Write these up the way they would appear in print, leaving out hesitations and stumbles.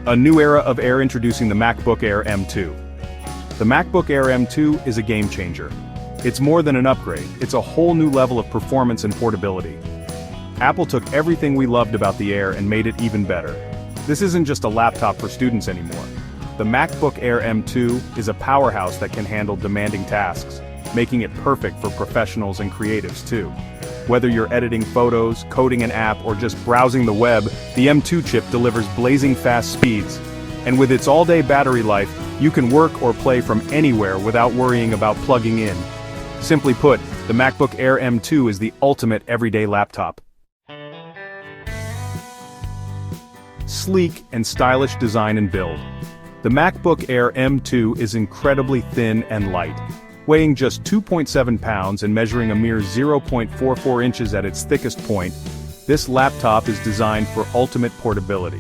A new era of Air introducing the MacBook Air M2. The MacBook Air M2 is a game changer. It's more than an upgrade, it's a whole new level of performance and portability. Apple took everything we loved about the Air and made it even better. This isn't just a laptop for students anymore. The MacBook Air M2 is a powerhouse that can handle demanding tasks, making it perfect for professionals and creatives too. Whether you're editing photos, coding an app, or just browsing the web, the M2 chip delivers blazing fast speeds. And with its all-day battery life, you can work or play from anywhere without worrying about plugging in. Simply put, the MacBook Air M2 is the ultimate everyday laptop. Sleek and stylish design and build. The MacBook Air M2 is incredibly thin and light. Weighing just 2.7 pounds and measuring a mere 0.44 inches at its thickest point, this laptop is designed for ultimate portability.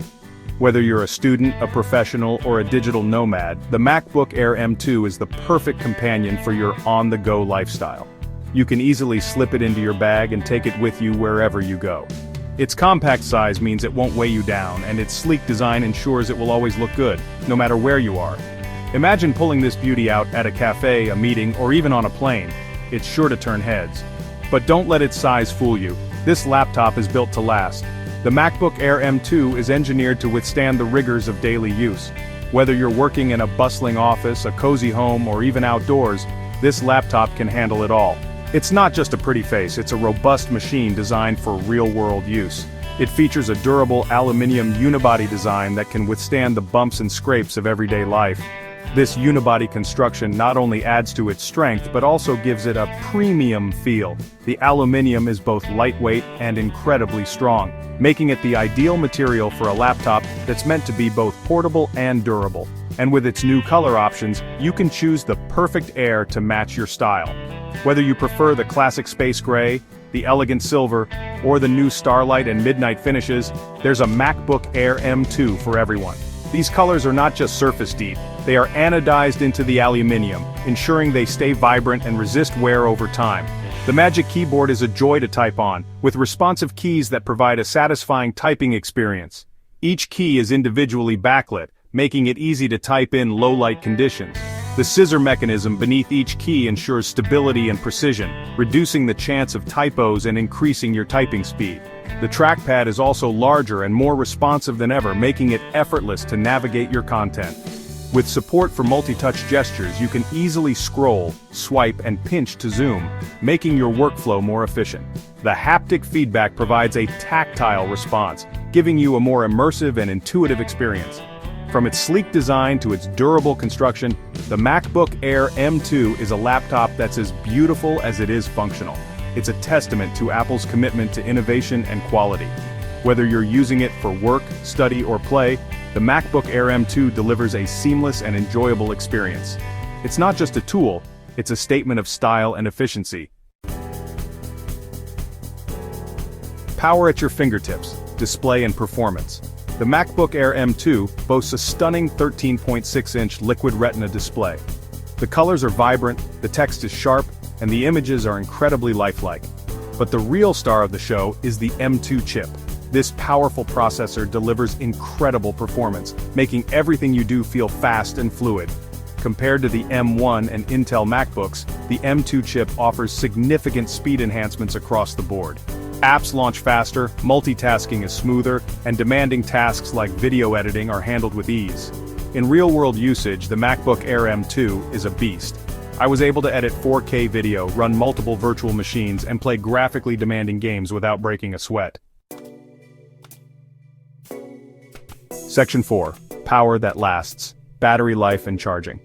Whether you're a student, a professional, or a digital nomad, the MacBook Air M2 is the perfect companion for your on-the-go lifestyle. You can easily slip it into your bag and take it with you wherever you go. Its compact size means it won't weigh you down, and its sleek design ensures it will always look good, no matter where you are. Imagine pulling this beauty out at a cafe, a meeting, or even on a plane. It's sure to turn heads. But don't let its size fool you. This laptop is built to last. The MacBook Air M2 is engineered to withstand the rigors of daily use. Whether you're working in a bustling office, a cozy home, or even outdoors, this laptop can handle it all. It's not just a pretty face, it's a robust machine designed for real-world use. It features a durable aluminum unibody design that can withstand the bumps and scrapes of everyday life. This unibody construction not only adds to its strength but also gives it a premium feel. The aluminum is both lightweight and incredibly strong, making it the ideal material for a laptop that's meant to be both portable and durable. And with its new color options, you can choose the perfect Air to match your style. Whether you prefer the classic space gray, the elegant silver, or the new starlight and midnight finishes, there's a MacBook Air M2 for everyone. These colors are not just surface deep, they are anodized into the aluminum, ensuring they stay vibrant and resist wear over time. The Magic Keyboard is a joy to type on, with responsive keys that provide a satisfying typing experience. Each key is individually backlit, making it easy to type in low-light conditions. The scissor mechanism beneath each key ensures stability and precision, reducing the chance of typos and increasing your typing speed. The trackpad is also larger and more responsive than ever, making it effortless to navigate your content. With support for multi-touch gestures, you can easily scroll, swipe, and pinch to zoom, making your workflow more efficient. The haptic feedback provides a tactile response, giving you a more immersive and intuitive experience. From its sleek design to its durable construction, the MacBook Air M2 is a laptop that's as beautiful as it is functional. It's a testament to Apple's commitment to innovation and quality. Whether you're using it for work, study, or play, the MacBook Air M2 delivers a seamless and enjoyable experience. It's not just a tool, it's a statement of style and efficiency. Power at your fingertips, display and performance. The MacBook Air M2 boasts a stunning 13.6-inch Liquid Retina display. The colors are vibrant, the text is sharp, and the images are incredibly lifelike. But the real star of the show is the M2 chip. This powerful processor delivers incredible performance, making everything you do feel fast and fluid. Compared to the M1 and Intel MacBooks, the M2 chip offers significant speed enhancements across the board. Apps launch faster, multitasking is smoother, and demanding tasks like video editing are handled with ease. In real-world usage, the MacBook Air M2 is a beast. I was able to edit 4K video, run multiple virtual machines, and play graphically demanding games without breaking a sweat. Section 4. Power that lasts. Battery life and charging.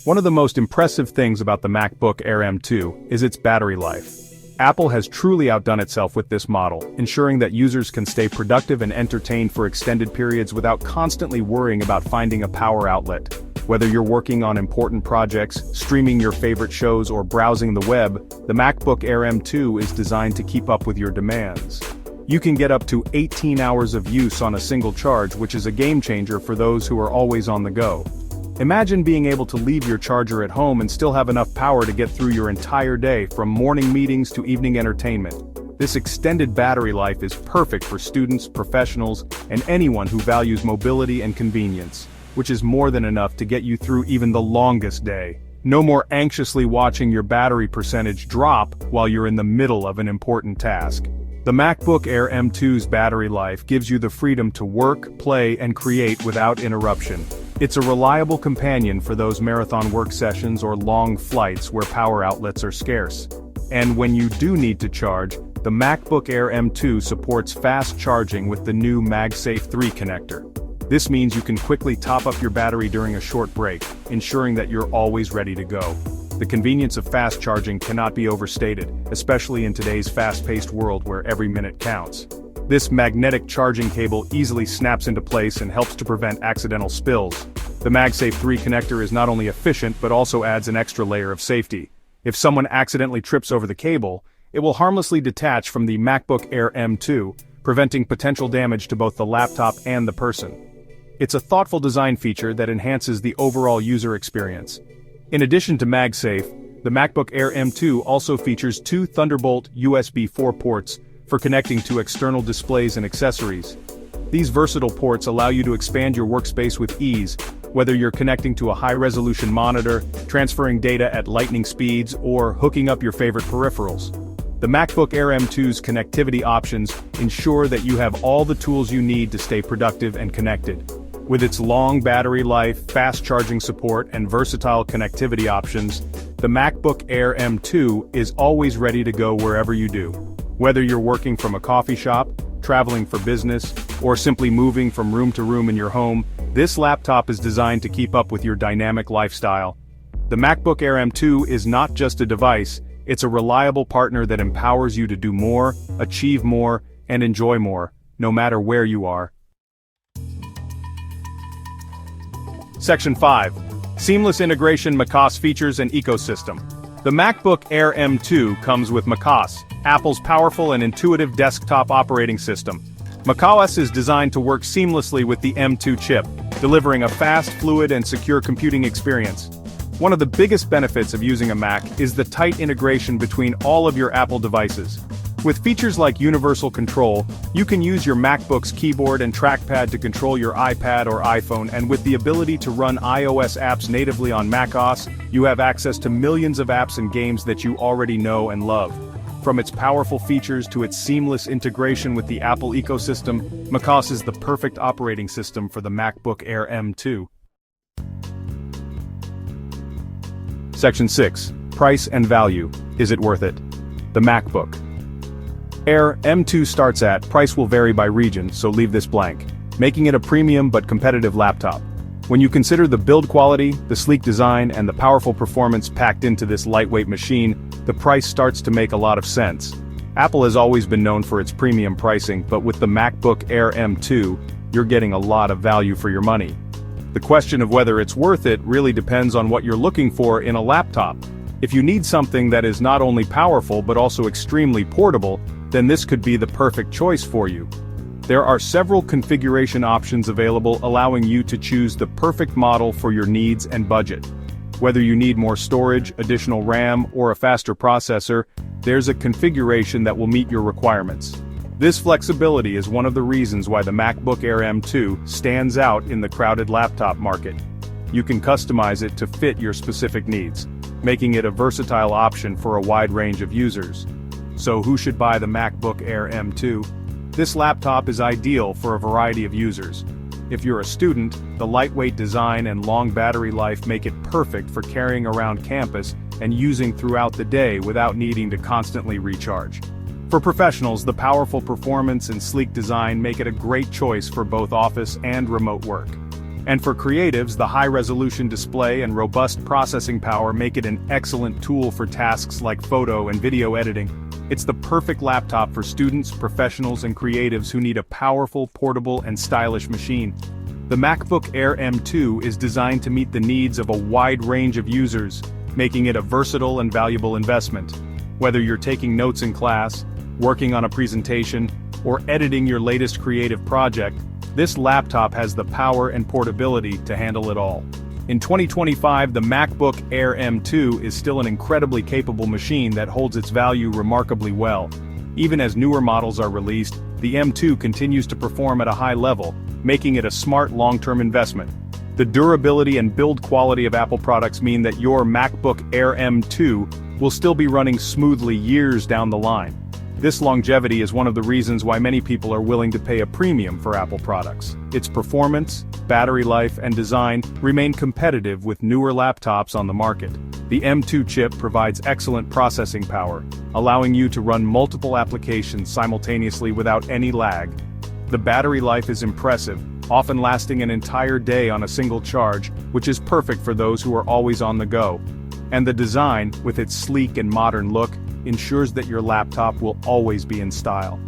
One of the most impressive things about the MacBook Air M2 is its battery life. Apple has truly outdone itself with this model, ensuring that users can stay productive and entertained for extended periods without constantly worrying about finding a power outlet. Whether you're working on important projects, streaming your favorite shows, or browsing the web, the MacBook Air M2 is designed to keep up with your demands. You can get up to 18 hours of use on a single charge, which is a game changer for those who are always on the go. Imagine being able to leave your charger at home and still have enough power to get through your entire day, from morning meetings to evening entertainment. This extended battery life is perfect for students, professionals, and anyone who values mobility and convenience, which is more than enough to get you through even the longest day. No more anxiously watching your battery percentage drop while you're in the middle of an important task. The MacBook Air M2's battery life gives you the freedom to work, play, and create without interruption. It's a reliable companion for those marathon work sessions or long flights where power outlets are scarce. And when you do need to charge, the MacBook Air M2 supports fast charging with the new MagSafe 3 connector. This means you can quickly top up your battery during a short break, ensuring that you're always ready to go. The convenience of fast charging cannot be overstated, especially in today's fast-paced world where every minute counts. This magnetic charging cable easily snaps into place and helps to prevent accidental spills. The MagSafe 3 connector is not only efficient but also adds an extra layer of safety. If someone accidentally trips over the cable, it will harmlessly detach from the MacBook Air M2, preventing potential damage to both the laptop and the person. It's a thoughtful design feature that enhances the overall user experience. In addition to MagSafe, the MacBook Air M2 also features two Thunderbolt USB 4 ports for connecting to external displays and accessories. These versatile ports allow you to expand your workspace with ease, whether you're connecting to a high-resolution monitor, transferring data at lightning speeds, or hooking up your favorite peripherals. The MacBook Air M2's connectivity options ensure that you have all the tools you need to stay productive and connected. With its long battery life, fast charging support, and versatile connectivity options, the MacBook Air M2 is always ready to go wherever you do. Whether you're working from a coffee shop, traveling for business, or simply moving from room to room in your home, this laptop is designed to keep up with your dynamic lifestyle. The MacBook Air M2 is not just a device, it's a reliable partner that empowers you to do more, achieve more, and enjoy more, no matter where you are. Section 5. Seamless integration macOS features and ecosystem. The MacBook Air M2 comes with macOS, Apple's powerful and intuitive desktop operating system. macOS is designed to work seamlessly with the M2 chip, delivering a fast, fluid, and secure computing experience. One of the biggest benefits of using a Mac is the tight integration between all of your Apple devices. With features like universal control, you can use your MacBook's keyboard and trackpad to control your iPad or iPhone, and with the ability to run iOS apps natively on macOS, you have access to millions of apps and games that you already know and love. From its powerful features to its seamless integration with the Apple ecosystem, macOS is the perfect operating system for the MacBook Air M2. Section 6. Price and value. Is it worth it? The MacBook Air M2 starts at, price will vary by region, so leave this blank, making it a premium but competitive laptop. When you consider the build quality, the sleek design, and the powerful performance packed into this lightweight machine, the price starts to make a lot of sense. Apple has always been known for its premium pricing, but with the MacBook Air M2, you're getting a lot of value for your money. The question of whether it's worth it really depends on what you're looking for in a laptop. If you need something that is not only powerful but also extremely portable, then this could be the perfect choice for you. There are several configuration options available, allowing you to choose the perfect model for your needs and budget. Whether you need more storage, additional RAM, or a faster processor, there's a configuration that will meet your requirements. This flexibility is one of the reasons why the MacBook Air M2 stands out in the crowded laptop market. You can customize it to fit your specific needs, making it a versatile option for a wide range of users. So who should buy the MacBook Air M2? This laptop is ideal for a variety of users. If you're a student, the lightweight design and long battery life make it perfect for carrying around campus and using throughout the day without needing to constantly recharge. For professionals, the powerful performance and sleek design make it a great choice for both office and remote work. And for creatives, the high-resolution display and robust processing power make it an excellent tool for tasks like photo and video editing. It's the perfect laptop for students, professionals, and creatives who need a powerful, portable, and stylish machine. The MacBook Air M2 is designed to meet the needs of a wide range of users, making it a versatile and valuable investment. Whether you're taking notes in class, working on a presentation, or editing your latest creative project, this laptop has the power and portability to handle it all. In 2025, the MacBook Air M2 is still an incredibly capable machine that holds its value remarkably well. Even as newer models are released, the M2 continues to perform at a high level, making it a smart long-term investment. The durability and build quality of Apple products mean that your MacBook Air M2 will still be running smoothly years down the line. This longevity is one of the reasons why many people are willing to pay a premium for Apple products. Its performance, battery life, and design remain competitive with newer laptops on the market. The M2 chip provides excellent processing power, allowing you to run multiple applications simultaneously without any lag. The battery life is impressive, often lasting an entire day on a single charge, which is perfect for those who are always on the go. And the design, with its sleek and modern look, ensures that your laptop will always be in style.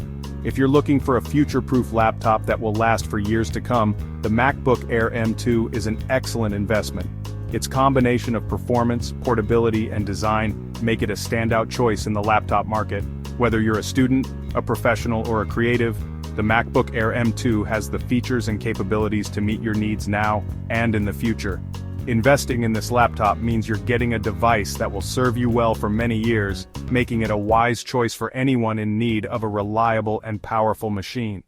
If you're looking for a future-proof laptop that will last for years to come, the MacBook Air M2 is an excellent investment. Its combination of performance, portability, and design make it a standout choice in the laptop market. Whether you're a student, a professional, or a creative, the MacBook Air M2 has the features and capabilities to meet your needs now and in the future. Investing in this laptop means you're getting a device that will serve you well for many years, making it a wise choice for anyone in need of a reliable and powerful machine.